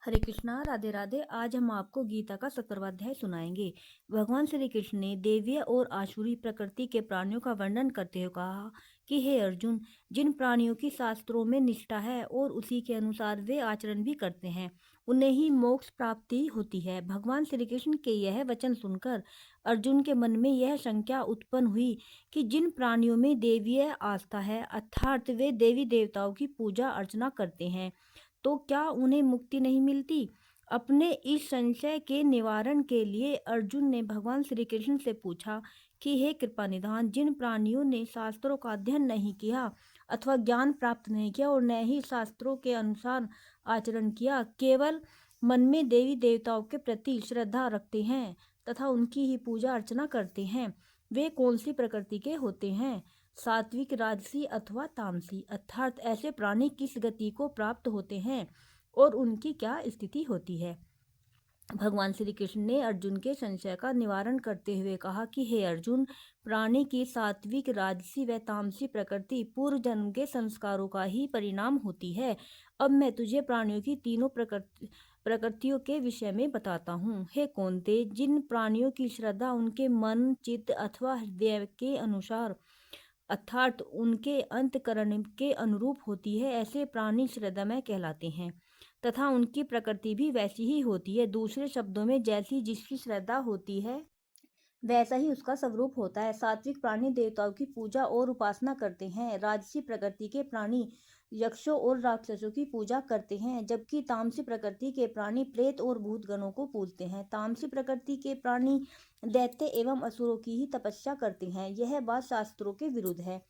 हरे कृष्णा, राधे राधे। आज हम आपको गीता का 17वां अध्याय सुनाएंगे। भगवान श्री कृष्ण ने दैवीय और आसुरी प्रकृति के प्राणियों का वर्णन करते हुए कहा कि हे अर्जुन, जिन प्राणियों की शास्त्रों में निष्ठा है और उसी के अनुसार वे आचरण भी करते हैं, उन्हें ही मोक्ष प्राप्ति होती है। भगवान श्री कृष्ण के यह वचन सुनकर अर्जुन के मन में यह शंका उत्पन्न हुई कि जिन प्राणियों में देवीय आस्था है, अर्थात वे देवी देवताओं की पूजा अर्चना करते हैं, तो क्या उन्हें मुक्ति नहीं मिलती? अपने इस संशय के निवारण के लिए अर्जुन ने भगवान श्री कृष्ण से पूछा कि हे कृपा निधान, जिन प्राणियों ने शास्त्रों का अध्ययन नहीं किया अथवा ज्ञान प्राप्त नहीं किया और न ही शास्त्रों के अनुसार आचरण किया, केवल मन में देवी देवताओं के प्रति श्रद्धा रखते हैं तथा उनकी ही पूजा अर्चना करते हैं, वे कौन सी प्रकृति के होते हैं? सात्विक, राजसी अथवा तामसी? अर्थात ऐसे प्राणी किस गति को प्राप्त होते हैं और उनकी क्या स्थिति होती है? भगवान श्री कृष्ण ने अर्जुन के संशय का निवारण करते हुए कहा कि हे अर्जुन, प्राणी की सात्विक, राजसी व तामसी प्रकृति पूर्व जन्म के संस्कारों का ही परिणाम होती है। अब मैं तुझे प्राणियों की तीनों प्रकृतियों के विषय में बताता हूँ। हे कौन्तेय, जिन प्राणियों की श्रद्धा उनके मन, चित्त अथवा हृदय के अनुसार अर्थात उनके अंतःकरण के अनुरूप होती है, ऐसे प्राणी श्रद्धामय कहलाते हैं तथा उनकी प्रकृति भी वैसी ही होती है। दूसरे शब्दों में, जैसी जिसकी श्रद्धा होती है वैसा ही उसका स्वरूप होता है। सात्विक प्राणी देवताओं की पूजा और उपासना करते हैं। राजसी प्रकृति के प्राणी यक्षों और राक्षसों की पूजा करते हैं, जबकि तामसी प्रकृति के प्राणी प्रेत और भूतगणों को पूजते हैं। तामसी प्रकृति के प्राणी दैत्य एवं असुरों की ही तपस्या करते हैं। यह बात शास्त्रों के विरुद्ध है।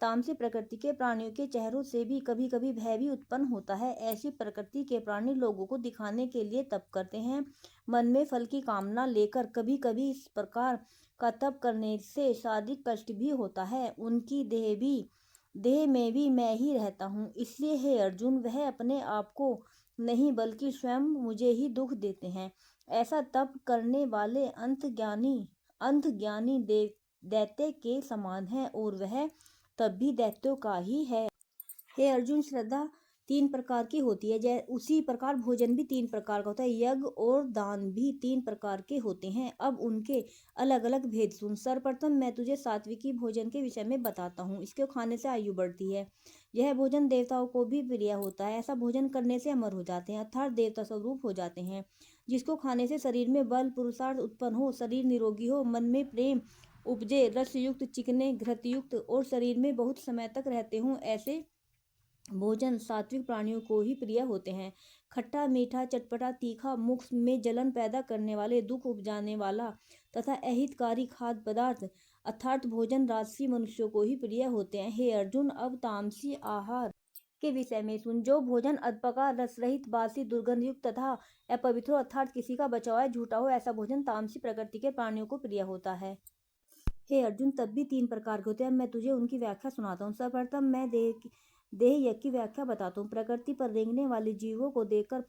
तामसी प्रकृति के प्राणियों के चेहरों से भी कभी कभी भय भी उत्पन्न होता है। ऐसी प्रकृति के प्राणी लोगों को दिखाने के लिए तप करते हैं। मन में फल की कामना लेकर कभी कभी इस प्रकार का तप करने से शारीरिक कष्ट भी होता है। उनकी देह में भी मैं ही रहता हूँ। इसलिए हे अर्जुन, वह अपने आप को नहीं बल्कि स्वयं मुझे ही दुख देते हैं। ऐसा तप करने वाले अंतज्ञानी दैत्य के समान है और वह तब भी दैत्यों का ही है। हे अर्जुन, श्रद्धा तीन प्रकार की होती है, जैसे उसी प्रकार भोजन भी तीन प्रकार का होता है। यज्ञ और दान भी तीन प्रकार के होते हैं। अब उनके अलग अलग भेद सुन। सर्वप्रथम मैं तुझे सात्विकी भोजन के विषय में बताता हूँ। इसके खाने से आयु बढ़ती है। यह भोजन देवताओं को भी प्रिय होता है। ऐसा भोजन करने से अमर हो जाते हैं, अर्थात देवता स्वरूप हो जाते हैं। जिसको खाने से शरीर में बल पुरुषार्थ उत्पन्न हो, शरीर निरोगी हो, मन में प्रेम उपजे, रसयुक्त, चिकने, घृतयुक्त और शरीर में बहुत समय तक रहते हों, ऐसे भोजन सात्विक प्राणियों को ही प्रिय होते हैं। खट्टा, मीठा, चटपटा, तीखा, मुख में जलन पैदा करने वाले, दुख उपजाने वाला तथा अहितकारी खाद्य पदार्थ अर्थात भोजन राजसी मनुष्यों को ही प्रिय होते हैं। हे अर्जुन, अब तामसी आहार के विषय में सुन। जो भोजन अधपका, रसरहित, बासी, दुर्गंध युक्त तथा अपवित्र हो अर्थात किसी का बचा हुआ झूठा हो, ऐसा भोजन तामसी प्रकृति के प्राणियों को प्रिय होता है। हे अर्जुन, तब भी तीन प्रकार के होते हैं। मैं तुझे उनकी व्याख्या सुनाता हूँ। सर्वप्रथम मैं देह यज्ञ की व्याख्या बताता हूँ। प्रकृति पर रेंगने वाले जीवों को देखकर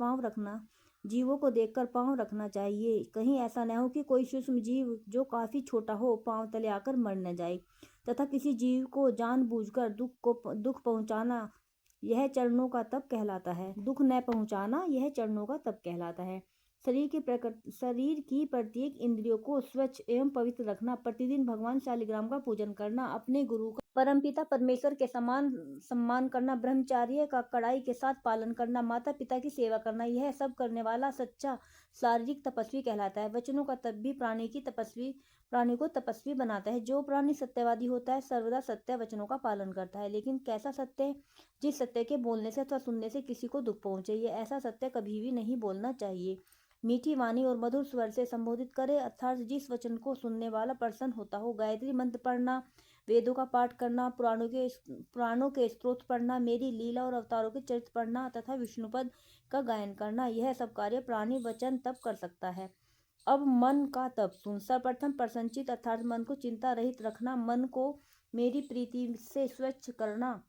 पांव रखना चाहिए। कहीं ऐसा न हो कि कोई सूक्ष्म जीव जो काफी छोटा हो पांव तले आकर मर न जाए, तथा किसी जीव को जानबूझकर दुख पहुंचाना यह चरणों का तप कहलाता है। दुख न पहुंचाना यह चरणों का तप कहलाता है। शरीर की प्रत्येक इंद्रियों को स्वच्छ एवं पवित्र रखना, प्रतिदिन भगवान शालिग्राम का पूजन करना, अपने गुरु का परमपिता परमेश्वर के समान सम्मान करना, ब्रह्मचार्य का कड़ाई के साथ पालन करना, माता पिता की सेवा करना, यह सब करने वाला सच्चा शारीरिक तपस्वी कहलाता है। वचनों का तप भी प्राणी को तपस्वी बनाता है। जो प्राणी सत्यवादी होता है, सर्वदा सत्य वचनों का पालन करता है। लेकिन कैसा सत्य? जिस सत्य के बोलने से अथवा सुनने से किसी को दुख पहुंचे, ऐसा सत्य कभी भी नहीं बोलना चाहिए। मीठी वाणी और मधुर स्वर से संबोधित करे, अर्थात जिस वचन को सुनने वाला प्रसन्न होता हो। गायत्री मंत्र पढ़ना, वेदों का पाठ करना, पुराणों के स्तोत्र पढ़ना, मेरी लीला और अवतारों के चरित्र पढ़ना तथा विष्णुपद का गायन करना, यह सब कार्य प्राणी वचन तप कर सकता है। अब मन का तप सुन। सर्वप्रथम प्रसन्नचित अर्थात मन को चिंता रहित रखना, मन को मेरी प्रीति से स्वच्छ करना,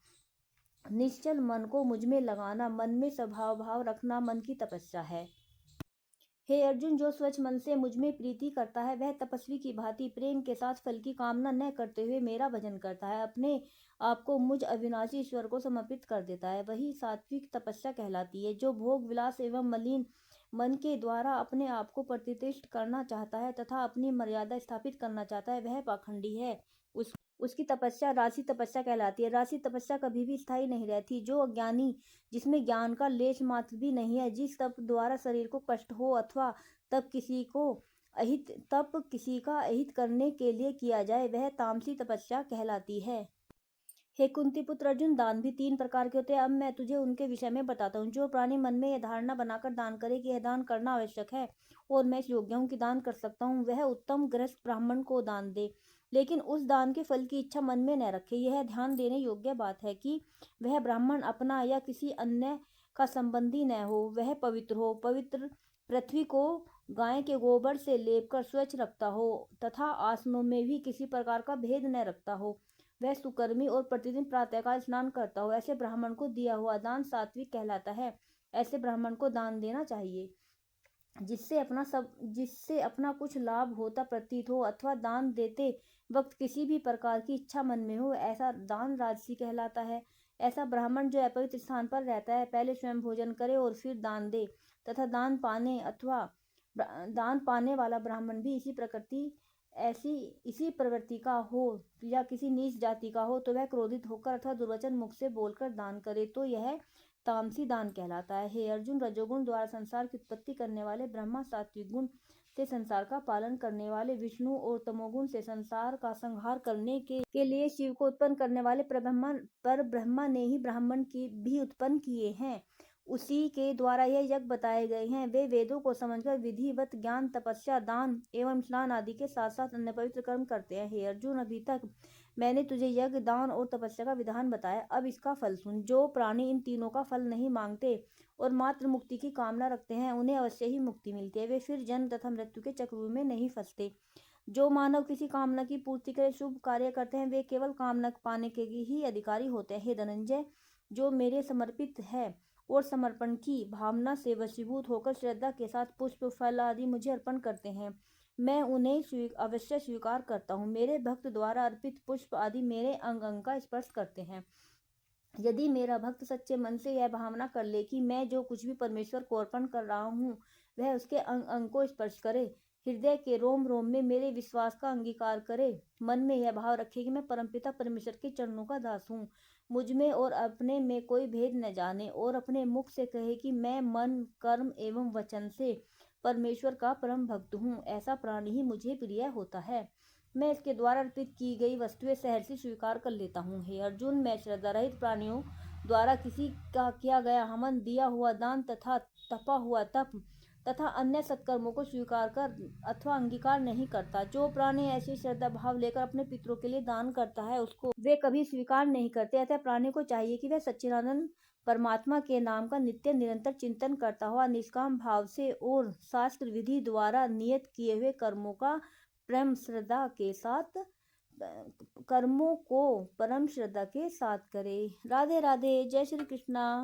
निश्चल मन को मुझ में लगाना, मन में स्वभाव भाव रखना मन की तपस्या है। हे अर्जुन, जो स्वच्छ मन से मुझ में प्रीति करता है, वह तपस्वी की भांति प्रेम के साथ फल की कामना न करते हुए मेरा भजन करता है। अपने आपको मुझ अविनाशी ईश्वर को समर्पित कर देता है, वही सात्विक तपस्या कहलाती है। जो भोग विलास एवं मलिन मन के द्वारा अपने आप को प्रतिष्ठित करना चाहता है तथा अपनी मर्यादा स्थापित करना चाहता है, वह पाखंडी है। उसकी तपस्या राशि तपस्या कहलाती है। राशि तपस्या कभी भी स्थायी नहीं रहती। जो अज्ञानी, जिसमें ज्ञान का लेश मात्र भी नहीं है, जिस तप द्वारा शरीर को कष्ट हो अथवा तप किसी का अहित करने के लिए किया जाए, वह तामसी तपस्या कहलाती है। हे कुंती पुत्र अर्जुन, दान भी 3 प्रकार के होते हैं। अब मैं तुझे उनके विषय में बताता हूँ। जो प्राणी मन में यह धारणा बनाकर दान करे कि यह दान करना आवश्यक है और मैं इस योग्य हूँ कि दान कर सकता हूँ, वह उत्तम गृहस्थ ब्राह्मण को दान दे, लेकिन उस दान के फल की इच्छा मन में न रखे। यह ध्यान देने योग्य बात है कि वह ब्राह्मण अपना या किसी अन्य का संबंधी न हो, वह पवित्र हो, पवित्र पृथ्वी को गाय के गोबर से लेप कर स्वच्छ रखता हो तथा आसनों में भी किसी प्रकार का भेद न रखता हो, वह सुकर्मी और प्रतिदिन प्रातःकाल स्नान करता हो। ऐसे ब्राह्मण को दिया हुआ दान सात्विक कहलाता है। ऐसे ब्राह्मण को दान देना चाहिए जिससे अपना कुछ लाभ होता प्रतीत हो अथवा दान देते वक्त किसी भी प्रकार की इच्छा मन में हो, ऐसा दान राजसी कहलाता है। ऐसा ब्राह्मण जो अपवित्र स्थान पर रहता है, पहले स्वयं भोजन करे और फिर दान दे तथा दान पाने वाला ब्राह्मण भी इसी प्रवृत्ति का हो या किसी नीच जाति का हो, तो वह क्रोधित होकर अथवा दुर्वचन मुख से बोलकर दान करे तो यह तामसी दान कहलाता है। हे अर्जुन, रजोगुण द्वारा संसार की उत्पत्ति करने वाले ब्रह्मा, सात्विक गुण से संसार का पालन करने वाले विष्णु और तमोगुण से संसार का संहार करने के लिए शिव को उत्पन्न करने वाले पर ब्रह्मा ने ही ब्राह्मण की भी उत्पन्न किए हैं। उसी के द्वारा यह यज्ञ बताए गए हैं। वे वेदों को समझकर विधिवत ज्ञान, तपस्या, दान एवं स्नान आदि के साथ साथ अन्य पवित्र कर्म करते हैं। हे अर्जुन, अभी तक मैंने तुझे यज्ञ, दान और तपस्या का विधान बताया। अब इसका फल सुन। जो प्राणी इन तीनों का फल नहीं मांगते और मात्र मुक्ति की कामना रखते हैं, उन्हें अवश्य ही मुक्ति मिलती है। वे फिर जन्म तथा मृत्यु के चक्रव्यूह में नहीं फंसते। जो मानव किसी कामना की पूर्ति के लिए शुभ कार्य करते हैं, वे केवल कामना पाने के ही अधिकारी होते हैं। हे धनंजय, जो मेरे समर्पित है और समर्पण की भावना से वशीभूत होकर श्रद्धा के साथ पुष्प, फल आदि मुझे अर्पण करते हैं, मैं उन्हें अवश्य स्वीकार करता हूँ। मेरे भक्त द्वारा अर्पित पुष्प आदि मेरे अंग अंग का स्पर्श करते हैं। यदि मेरा भक्त सच्चे मन से यह भावना कर ले कि मैं जो कुछ भी परमेश्वर को अर्पण कर रहा हूँ वह उसके अंग अंग को स्पर्श करे, हृदय के रोम रोम में मेरे विश्वास का अंगीकार करे, मन में यह भाव रखे कि मैं परमपिता परमेश्वर के चरणों का दास हूँ, मुझ में और अपने में कोई भेद न जाने और अपने मुख से कहे कि मैं मन, कर्म एवं वचन से परमेश्वर का परम भक्त हूँ, ऐसा प्राणी ही मुझे प्रिय होता है। मैं इसके द्वारा अर्पित की गई वस्तुएं सहर्ष स्वीकार कर लेता हूँ। हे अर्जुन, मैं श्रद्धा रहित प्राणियों द्वारा किसी का किया गया हवन, दिया हुआ दान तथा तपा हुआ तप तथा अन्य सत्कर्मों को स्वीकार कर अथवा अंगीकार नहीं करता। जो प्राणी ऐसी श्रद्धा भाव लेकर अपने पितरों के लिए दान करता है, उसको वे कभी स्वीकार नहीं करते। अतः प्राणी को चाहिए कि वह सच्चिदानंद परमात्मा के नाम का नित्य निरंतर चिंतन करता हुआ निष्काम भाव से और शास्त्र विधि द्वारा नियत किए हुए कर्मों का परम श्रद्धा के साथ करे। राधे राधे। जय श्री कृष्णा।